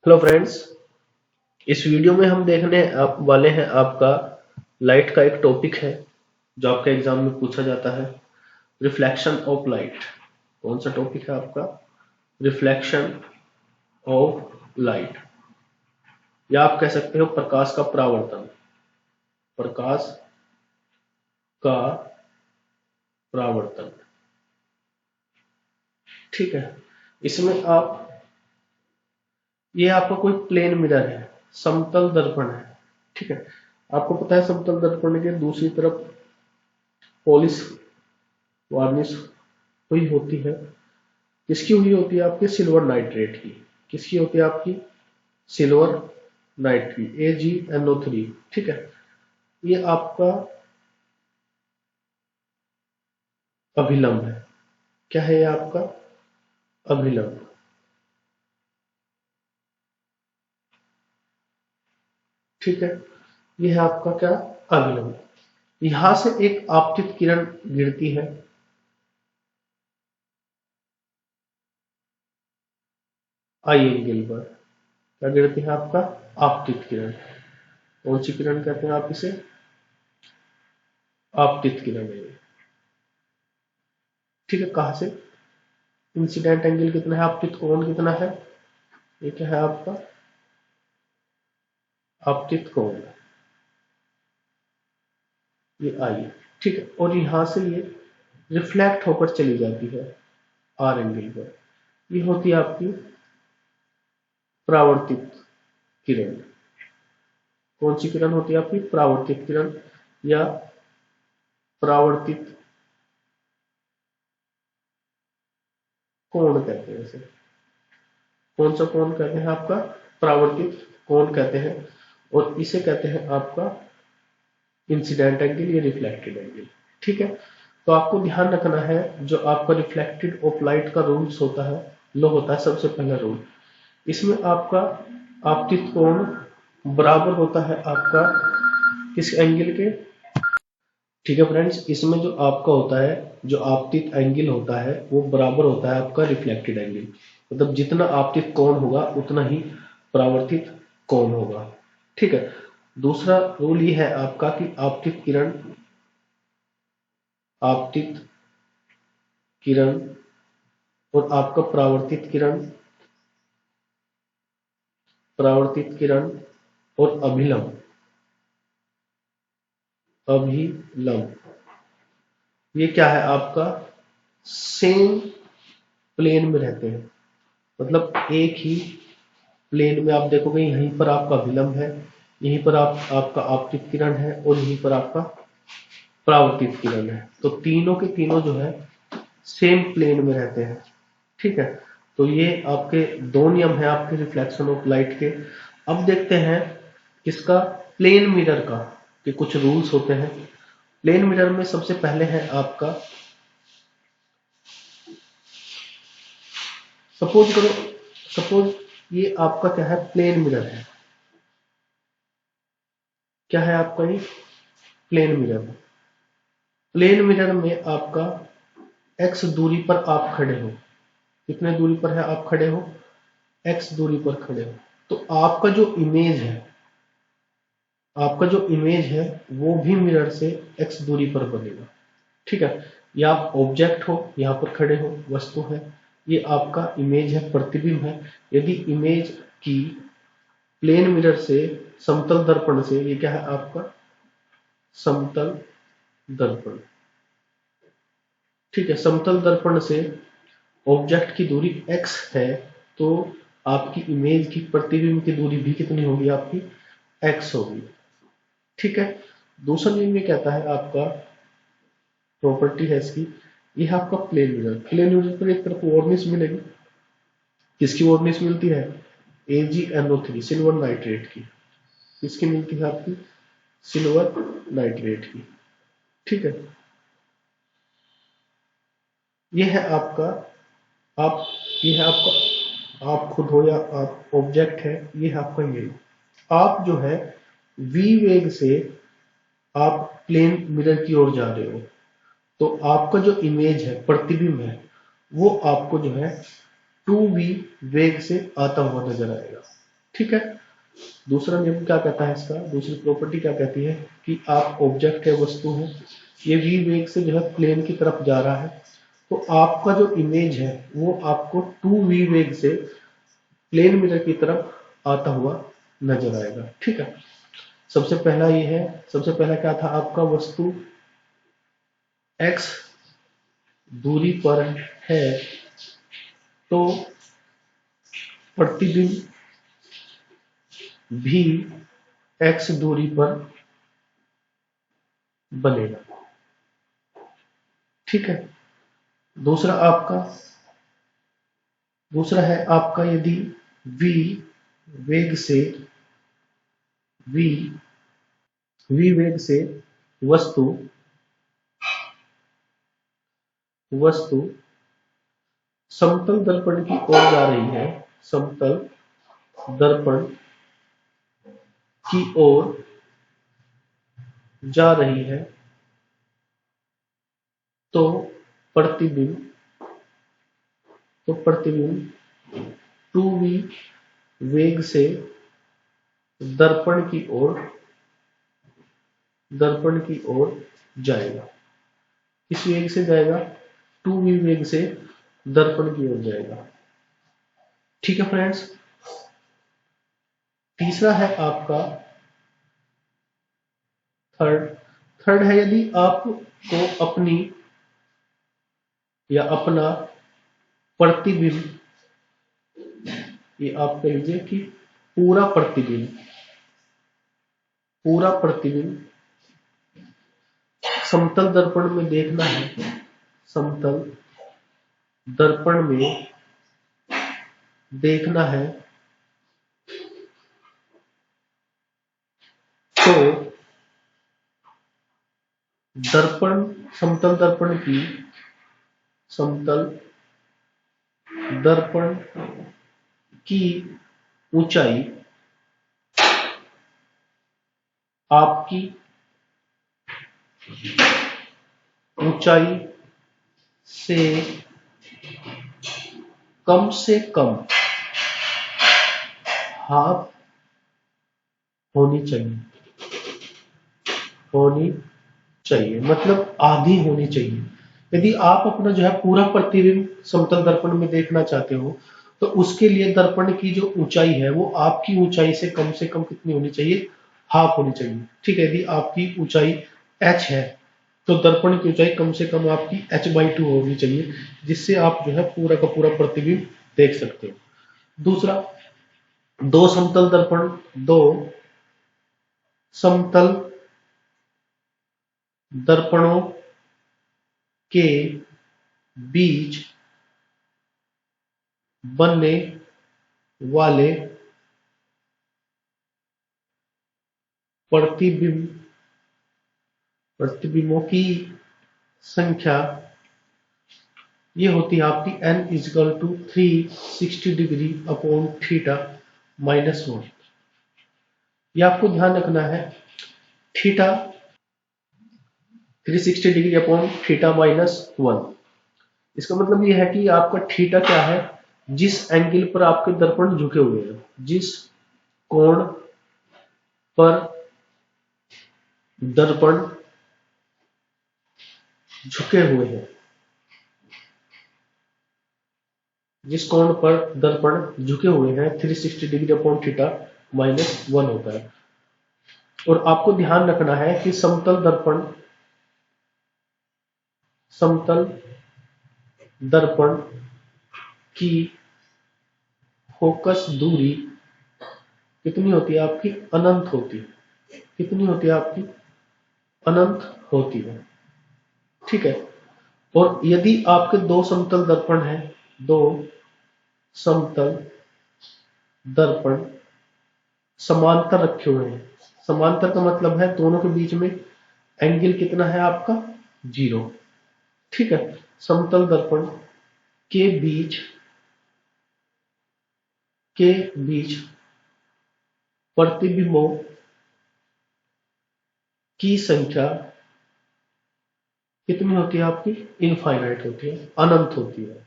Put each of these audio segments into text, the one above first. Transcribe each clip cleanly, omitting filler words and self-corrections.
Hello friends. इस video में हम देखने वाले हैं आपका लाइट का एक टॉपिक है जो आपके एग्जाम में पूछा जाता है। Reflection of light. कौन सा टॉपिक है आपका? रिफ्लेक्शन ऑफ लाइट, या आप कह सकते हो प्रकाश का परावर्तन। प्रकाश का परावर्तन, ठीक है। इसमें आप, ये आपका कोई प्लेन मिरर है, समतल दर्पण है, ठीक है। आपको पता है समतल दर्पण के दूसरी तरफ पॉलिश वार्निश हुई होती है। किसकी हुई होती है? आपके सिल्वर नाइट्रेट की। किसकी होती है? आपकी सिल्वर नाइट की, AgNO3, ठीक है। ये आपका अभिलंब है। क्या है ये आपका? अभिलंब, ठीक है। ये है आपका क्या? अभिलंब। यहां से एक आपतित किरण गिरती है, आई एंगल पर। क्या गिरती है? आपका आपतित किरण। कौन सी किरण कहते हैं आप इसे? आपतित किरण है ये, ठीक है। कहां से? इंसिडेंट एंगल कितना है? आपतित कोण कितना है? ये क्या है आपका? आपतित कोण, ये आई, ठीक है। और यहां से ये रिफ्लेक्ट होकर चली जाती है आर एंगल पर। ये होती है आपकी परावर्तित किरण। कौन सी किरण होती है आपकी? परावर्तित किरण, या परावर्तित कोण कहते हैं इसे। कौन सा कोण कहते हैं? आपका परावर्तित कोण कहते हैं। और इसे कहते हैं आपका इंसिडेंट एंगल या रिफ्लेक्टेड एंगल, ठीक है। तो आपको ध्यान रखना है, जो आपका रिफ्लेक्टेड ऑफ लाइट का रूल्स होता है, लो होता है सबसे पहला रूल। इसमें आपका आपतित कोण बराबर होता है आपका किस एंगल के? ठीक है फ्रेंड्स, इसमें जो आपका होता है, जो आपतित एंगल होता है, वो बराबर होता है आपका रिफ्लेक्टेड एंगल। मतलब जितना आपतित कोण होगा उतना ही परावर्तित कोण होगा, ठीक है। दूसरा रूल ये है आपका कि आपतित किरण और आपका परावर्तित किरण और अभिलंब, ये क्या है आपका? सेम प्लेन में रहते हैं। मतलब एक ही प्लेन में आप देखोगे, यहीं पर आपका अभिलंब है, यहीं पर आपका आपतित किरण है, और यहीं पर आपका परावर्तित किरण है। तो तीनों के तीनों जो है सेम प्लेन में रहते हैं, ठीक है। तो ये आपके दो नियम है आपके रिफ्लेक्शन ऑफ लाइट के। अब देखते हैं किसका? प्लेन मिरर का, कि कुछ रूल्स होते हैं। प्लेन मिरर में सबसे पहले है आपका, सपोज ये आपका क्या है? प्लेन मिरर है। क्या है आपका ये? Plane mirror. प्लेन मिरर में आपका x दूरी पर आप खड़े हो। कितने दूरी पर है आप खड़े हो? x दूरी पर खड़े हो। तो आपका जो इमेज है वो भी मिरर से x दूरी पर बनेगा, ठीक है। या आप ऑब्जेक्ट हो, यहां पर खड़े हो, वस्तु है, ये आपका इमेज है, प्रतिबिंब है। यदि इमेज की प्लेन मिरर से, समतल दर्पण से, ये क्या है आपका? समतल दर्पण, ठीक है। समतल दर्पण से ऑब्जेक्ट की दूरी x है, तो आपकी इमेज की प्रतिबिंब की दूरी भी कितनी होगी? आपकी x होगी, ठीक है। दूसरा नियम ये कहता है, आपका प्रॉपर्टी है इसकी, यह आपका प्लेन मिरर पर एक तरफ वार्निश मिलेगी। किसकी वार्निश मिलती है? AgNO3, सिल्वर नाइट्रेट की। किसकी मिलती है? आपकी सिल्वर नाइट्रेट की, ठीक है। यह है आपका, आप ये है आपका, आप खुद हो या आप ऑब्जेक्ट है, ये है आपका ये। आप जो है v वेग से आप प्लेन मिरर की ओर जा रहे हो, तो आपका जो इमेज है, प्रतिबिंब है, वो आपको जो है 2v वेग से आता हुआ नजर आएगा। ठीक है। दूसरा नियम क्या कहता है इसका, दूसरी प्रॉपर्टी क्या कहती है कि आप ऑब्जेक्ट है, वस्तु है, ये v वेग से जो है प्लेन की तरफ जा रहा है, तो आपका जो इमेज है वो आपको 2v वेग से प्लेन मिरर की तरफ आता हुआ नजर आएगा। ठीक है, सबसे पहला ये है, सबसे पहला क्या था आपका, वस्तु x दूरी पर है तो प्रतिबिंब भी x दूरी पर बनेगा। ठीक है, दूसरा आपका, दूसरा है आपका यदि v वेग से v वेग से वस्तु वस्तु समतल दर्पण की ओर जा रही है, समतल दर्पण की ओर जा रही है, तो प्रतिबिंब 2v वेग से दर्पण की ओर जाएगा। किस वेग से जाएगा, 2v वेग से दर्पण की ओर जाएगा। ठीक है फ्रेंड्स, तीसरा है आपका थर्ड है यदि आपको अपनी या अपना प्रतिबिंब, ये आप कह लीजिए कि पूरा प्रतिबिंब समतल दर्पण में देखना है, समतल दर्पण में देखना है, तो समतल दर्पण की ऊंचाई आपकी ऊंचाई से कम हाफ होनी चाहिए, मतलब आधी होनी चाहिए। यदि आप अपना जो है पूरा प्रतिबिंब समतल दर्पण में देखना चाहते हो तो उसके लिए दर्पण की जो ऊंचाई है वो आपकी ऊंचाई से कम कितनी होनी चाहिए, हाफ होनी चाहिए। ठीक है, यदि आपकी ऊंचाई h है तो दर्पण की ऊंचाई कम से कम आपकी h/2 होनी चाहिए, जिससे आप जो है पूरा का पूरा प्रतिबिंब देख सकते हो। दूसरा, दो समतल दर्पणों के बीच बनने वाले प्रतिबिंबों की संख्या ये होती है आपकी n = 360 डिग्री अपॉन थीटा -1। ये आपको ध्यान रखना है, थीटा 360 डिग्री अपॉन थीटा -1। इसका मतलब ये है कि आपका थीटा क्या है, जिस एंगल पर आपके दर्पण झुके हुए हैं, जिस कोण पर दर्पण झुके हुए हैं, जिस कोण पर दर्पण झुके हुए हैं 360 डिग्री अपॉन थीटा -1 होता है। और आपको ध्यान रखना है कि समतल दर्पण की फोकस दूरी कितनी होती है आपकी, अनंत होती है। कितनी होती है आपकी, अनंत होती है। ठीक है, और यदि आपके दो समतल दर्पण हैं, दो समतल दर्पण समांतर रखे हुए हैं, समांतर का मतलब है दोनों के बीच में एंगल कितना है आपका, 0। ठीक है, समतल दर्पण के बीच प्रतिबिंबों की संख्या कितनी होती है आपकी, इनफाइनाइट होती है, अनंत होती है।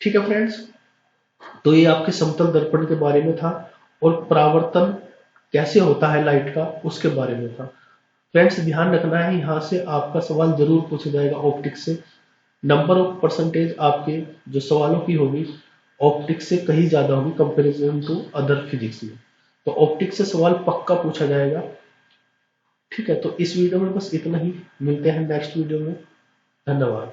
ठीक है फ्रेंड्स, तो ये आपके समतल दर्पण के बारे में था। और परावर्तन कैसे होता है लाइट का उसके बारे में था। फ्रेंड्स ध्यान रखना है, यहाँ से आपका सवाल जरूर पूछा जाएगा ऑप्टिक्स से। नंबर ऑफ परसेंटेज आपके जो सवालों की होगी ऑप्टिक्स से कहीं ज्यादा होगी कंपेरिजन टू अदर फिजिक्स में। तो ऑप्टिक्स से सवाल पक्का पूछा जाएगा। ठीक है, तो इस वीडियो में बस इतना ही, मिलते हैं नेक्स्ट वीडियो में। धन्यवाद।